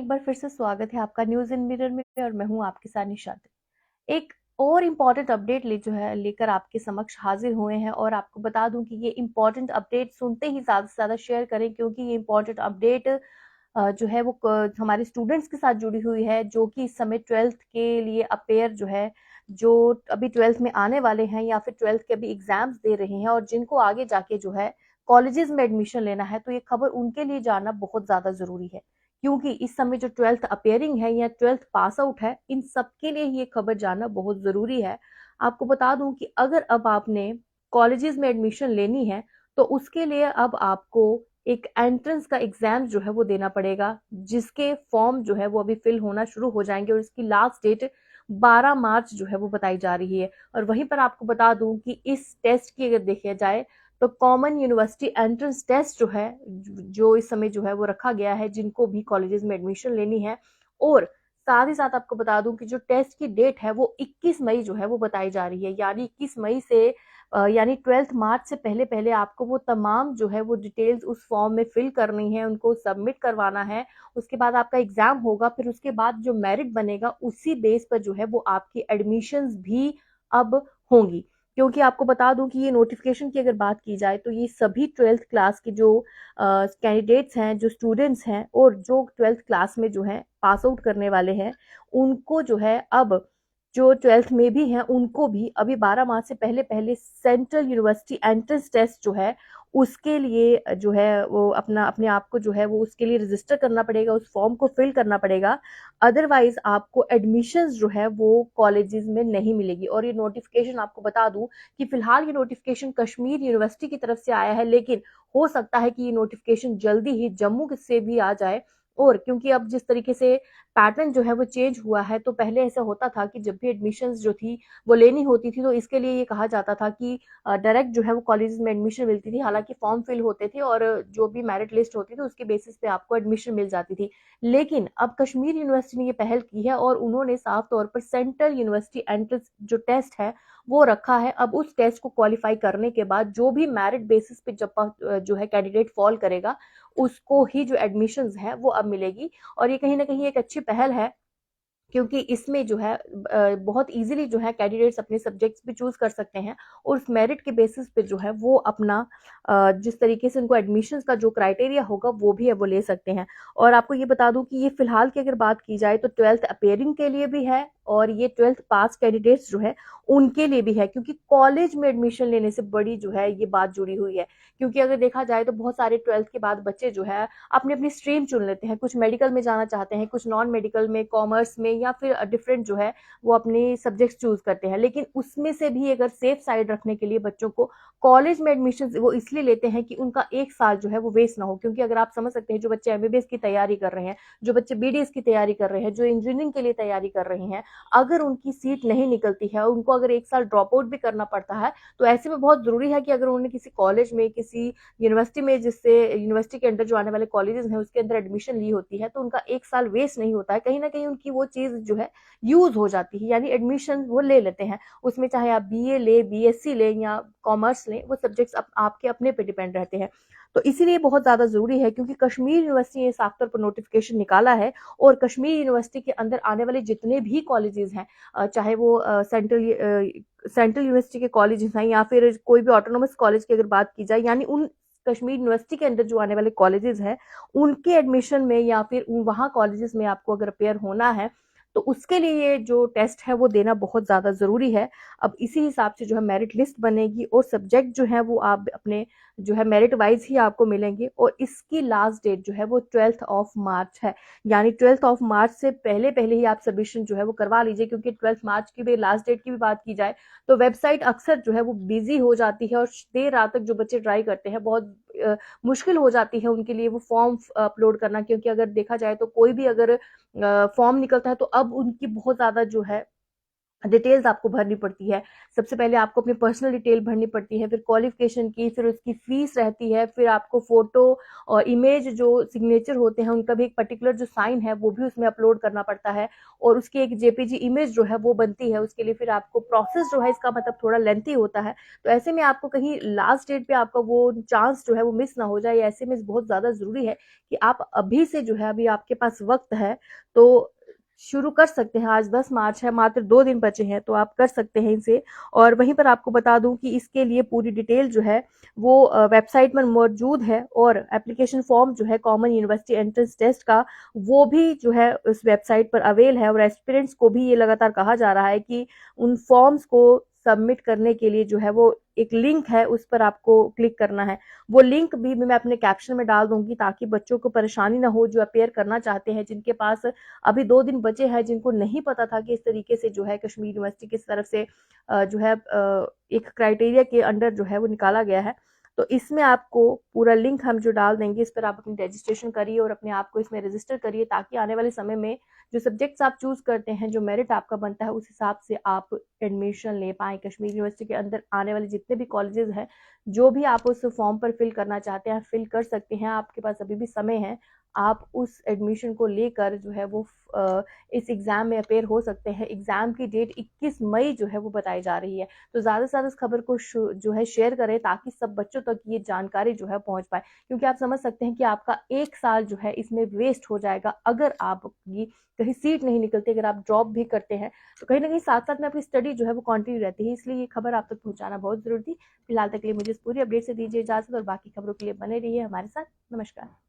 बार फिर से स्वागत है आपका न्यूज़ इन मिरर में और मैं हूँ आपके साथ निशात। एक और इम्पोर्टेंट अपडेट लेकर आपके समक्ष हाजिर हुए हैं और आपको बता दूं कि ये इम्पोर्टेंट अपडेट सुनते ही ज़्यादा से ज़्यादा शेयर करें क्योंकि ये इम्पोर्टेंट अपडेट जो है वो हमारे स्टूडेंट्स के साथ जुड़ी हुई है जो कि इस समय 12th के लिए अपेयर जो है जो अभी 12th में आने वाले हैं या फिर 12th के अभी एग्जाम्स दे रहे हैं और जिनको आगे जाके जो है कॉलेजेस में एडमिशन लेना है, तो ये खबर उनके लिए जानना बहुत ज्यादा जरूरी है क्योंकि इस समय जो 12th अपेयरिंग है या 12th पास आउट है, इन सबके लिए ये खबर जानना बहुत जरूरी है। आपको बता दूं कि अगर अब आपने कॉलेजेस में एडमिशन लेनी है तो उसके लिए अब आपको एक एंट्रेंस का एग्जाम जो है वो देना पड़ेगा, जिसके फॉर्म जो है वो अभी फिल होना शुरू हो जाएंगे और इसकी लास्ट डेट 12 मार्च जो है वो बताई जा रही है। और वहीं पर आपको बता दूं कि इस टेस्ट की अगर देखा जाए तो कॉमन यूनिवर्सिटी एंट्रेंस टेस्ट जो है जो इस समय जो है वो रखा गया है जिनको भी कॉलेजेस में एडमिशन लेनी है। और साथ ही साथ आपको बता दूं कि जो टेस्ट की डेट है वो 21 मई जो है वो बताई जा रही है, यानी 21 मई से यानी 12th मार्च से पहले पहले आपको वो तमाम जो है वो डिटेल्स उस फॉर्म में फिल करनी है, उनको सबमिट करवाना है। उसके बाद आपका एग्जाम होगा, फिर उसके बाद जो मेरिट बनेगा उसी बेस पर जो है वो आपकी एडमिशंस भी अब होंगी। क्योंकि आपको बता दूं कि ये नोटिफिकेशन की अगर बात की जाए तो ये सभी 12th क्लास के जो कैंडिडेट्स हैं, जो स्टूडेंट्स हैं और जो 12th क्लास में जो है पास आउट करने वाले हैं, उनको जो है अब जो 12th में भी हैं उनको भी अभी 12 मार्च से पहले पहले सेंट्रल यूनिवर्सिटी एंट्रेंस टेस्ट जो है उसके लिए जो है वो अपना अपने आप को जो है वो उसके लिए रजिस्टर करना पड़ेगा, उस फॉर्म को फिल करना पड़ेगा। अदरवाइज आपको एडमिशंस जो है वो कॉलेजेस में नहीं मिलेगी। और ये नोटिफिकेशन आपको बता दूं कि फिलहाल ये नोटिफिकेशन कश्मीर यूनिवर्सिटी की तरफ से आया है, लेकिन हो सकता है कि ये नोटिफिकेशन जल्दी ही जम्मू से भी आ जाए। और क्योंकि अब जिस तरीके से पैटर्न जो है वो चेंज हुआ है, तो पहले ऐसा होता था कि जब भी एडमिशंस जो थी वो लेनी होती थी तो इसके लिए ये कहा जाता था कि डायरेक्ट जो है वो कॉलेज में एडमिशन मिलती थी, हालांकि फॉर्म फिल होते थे और जो भी मेरिट लिस्ट होती थी उसके बेसिस पे आपको एडमिशन मिल जाती थी। लेकिन अब कश्मीर यूनिवर्सिटी ने ये पहल की है और उन्होंने साफ तौर पर सेंट्रल यूनिवर्सिटी एंट्रेंस जो टेस्ट है वो रखा है। अब उस टेस्ट को क्वालिफाई करने के बाद जो भी मेरिट बेसिस पे जब जो है कैंडिडेट फॉल करेगा उसको ही जो एडमिशंस है वो अब मिलेगी। और ये कहीं ना कहीं एक अच्छी पहल है क्योंकि इसमें जो है बहुत इजीली जो है कैंडिडेट्स अपने सब्जेक्ट्स भी चूज कर सकते हैं और उस मेरिट के बेसिस पे जो है वो अपना जिस तरीके से उनको एडमिशंस का जो क्राइटेरिया होगा वो भी है वो ले सकते हैं। और आपको ये बता दूं कि ये फिलहाल की अगर बात की जाए तो 12th अपेयरिंग के लिए भी है और ये 12th पास कैंडिडेट्स जो है उनके लिए भी है, क्योंकि कॉलेज में एडमिशन लेने से बड़ी जो है ये बात जुड़ी हुई है। क्योंकि अगर देखा जाए तो बहुत सारे 12th के बाद बच्चे जो है अपनी अपनी स्ट्रीम चुन लेते हैं, कुछ मेडिकल में जाना चाहते हैं, कुछ नॉन मेडिकल में, कॉमर्स में या फिर डिफरेंट जो है वो अपने सब्जेक्ट्स चूज करते हैं। लेकिन उसमें से भी अगर सेफ साइड रखने के लिए बच्चों को कॉलेज में एडमिशन वो इसलिए लेते हैं कि उनका एक साल जो है वो वेस्ट ना हो। क्योंकि अगर आप समझ सकते हैं जो बच्चे एमबीबीएस की तैयारी कर रहे हैं, जो बच्चे बीडीएस की तैयारी कर रहे हैं, जो इंजीनियरिंग के लिए तैयारी कर रहे हैं, अगर उनकी सीट नहीं निकलती है, उनको अगर एक साल ड्रॉप आउट भी करना पड़ता है, तो ऐसे में बहुत जरूरी है कि अगर उन्होंने किसी कॉलेज में, किसी यूनिवर्सिटी में, जिससे यूनिवर्सिटी के अंडर जो आने वाले कॉलेजेस हैं उसके अंदर एडमिशन ली होती है, तो उनका एक साल वेस्ट नहीं होता है, कहीं ना कहीं उनकी वो चीज जो है यूज हो जाती है, यानी एडमिशन वो ले लेते हैं। उसमें चाहे आप बीए ले, बीएससी ले या कॉमर्स ले, वो सब्जेक्ट्स आपके अपने पे डिपेंड रहते हैं। तो इसीलिए बहुत ज्यादा जरूरी है क्योंकि कश्मीर यूनिवर्सिटी ने साफ तौर पर नोटिफिकेशन निकाला है और कश्मीर यूनिवर्सिटी के अंदर आने वाले जितने भी कॉलेजेस हैं, चाहे वो सेंट्रल यूनिवर्सिटी के कॉलेजेस हैं या फिर कोई भी ऑटोनोमस कॉलेज की अगर बात की जाए, यानी उन कश्मीर यूनिवर्सिटी के अंदर जो आने वाले कॉलेजेस हैं उनके एडमिशन में या फिर वहां कॉलेजेस में आपको अगर अपेयर होना है तो उसके लिए जो टेस्ट है वो देना बहुत ज्यादा जरूरी है। अब इसी हिसाब से जो है मेरिट लिस्ट बनेगी और सब्जेक्ट जो है वो आप अपने जो है मेरिट वाइज ही आपको मिलेंगे और इसकी लास्ट डेट जो है वो 12th ऑफ मार्च है, यानी 12th ऑफ मार्च से पहले पहले ही आप सबमिशन जो है वो करवा लीजिए। क्योंकि 12th मार्च की भी लास्ट डेट की भी बात की जाए तो वेबसाइट अक्सर जो है वो बिजी हो जाती है और देर रात तक जो बच्चे ट्राई करते हैं बहुत मुश्किल हो जाती है उनके लिए वो फॉर्म अपलोड करना। क्योंकि अगर देखा जाए तो कोई भी अगर फॉर्म निकलता है तो अब उनकी बहुत ज्यादा जो है डिटेल्स आपको भरनी पड़ती है। सबसे पहले आपको अपनी पर्सनल डिटेल भरनी पड़ती है, फिर क्वालिफ़िकेशन की, फिर उसकी फ़ीस रहती है, फिर आपको फ़ोटो और इमेज जो सिग्नेचर होते हैं, उनका भी एक पर्टिकुलर जो साइन है, वो भी उसमें अपलोड करना पड़ता है और उसकी एक जेपीजी इमेज जो है, वो बनती है। उसके लिए फिर आपको प्रोसेस जो है, इसका मतलब थोड़ा लेंथी होता है। तो ऐसे में आपको कहीं लास्ट डेट पे आपका वो चांस जो है, वो मिस ना हो जाए। ऐसे में बहुत ज़्यादा ज़रूरी है कि आप अभी से जो है, अभी आपके पास वक़्त है, तो शुरू कर सकते हैं। आज 10 मार्च है, मात्र 2 दिन बचे हैं, तो आप कर सकते हैं इसे। और वहीं पर आपको बता दूँ कि इसके लिए पूरी डिटेल जो है वो वेबसाइट पर मौजूद है और एप्लीकेशन फॉर्म जो है कॉमन यूनिवर्सिटी एंट्रेंस टेस्ट का, वो भी जो है उस वेबसाइट पर अवेल है और एस्पिरेंट्स को भी ये लगातार कहा जा रहा है कि उन फॉर्म्स को सबमिट करने के लिए जो है वो एक लिंक है, उस पर आपको क्लिक करना है। वो लिंक भी मैं अपने कैप्शन में डाल दूँगी ताकि बच्चों को परेशानी ना हो जो अपीयर करना चाहते हैं, जिनके पास अभी 2 दिन बचे हैं, जिनको नहीं पता था कि इस तरीके से जो है कश्मीर यूनिवर्सिटी की तरफ से जो है एक क्राइटेरिया के अंडर जो है वो निकाला गया है। तो इसमें आपको पूरा लिंक हम जो डाल देंगे, इस पर आप अपनी रजिस्ट्रेशन करिए और अपने आप को इसमें रजिस्टर करिए ताकि आने वाले समय में जो सब्जेक्ट्स आप चूज़ करते हैं, जो मेरिट आपका बनता है, उस हिसाब से आप एडमिशन ले पाएँ। कश्मीर यूनिवर्सिटी के अंदर आने वाले जितने भी कॉलेजेस हैं, जो भी आप उस फॉर्म पर फिल करना चाहते हैं, फिल कर सकते हैं। आपके पास अभी भी समय है। आप उस एडमिशन को लेकर जो है वो इस एग्ज़ाम में अपेयर हो सकते हैं। एग्ज़ाम की डेट 21 मई जो है वो बताई जा रही है। तो ज़्यादा से ज़्यादा इस खबर को जो है शेयर करें ताकि सब बच्चों तक ये जानकारी जो है पहुँच पाए। क्योंकि आप समझ सकते हैं कि आपका 1 साल जो है इसमें वेस्ट हो जाएगा अगर आपकी कहीं सीट नहीं निकलती, अगर आप ड्रॉप भी करते हैं, तो कहीं न कहीं साथ-साथ में अपनी स्टडी जो है वो कंटिन्यू रहती है। इसलिए ये खबर आप तक पहुँचाना बहुत ज़रूरी थी। फिलहाल तक के लिए मुझे इस पूरी अपडेट से दीजिए इजाज़त और बाकी खबरों के लिए बने रहिए हमारे साथ। नमस्कार।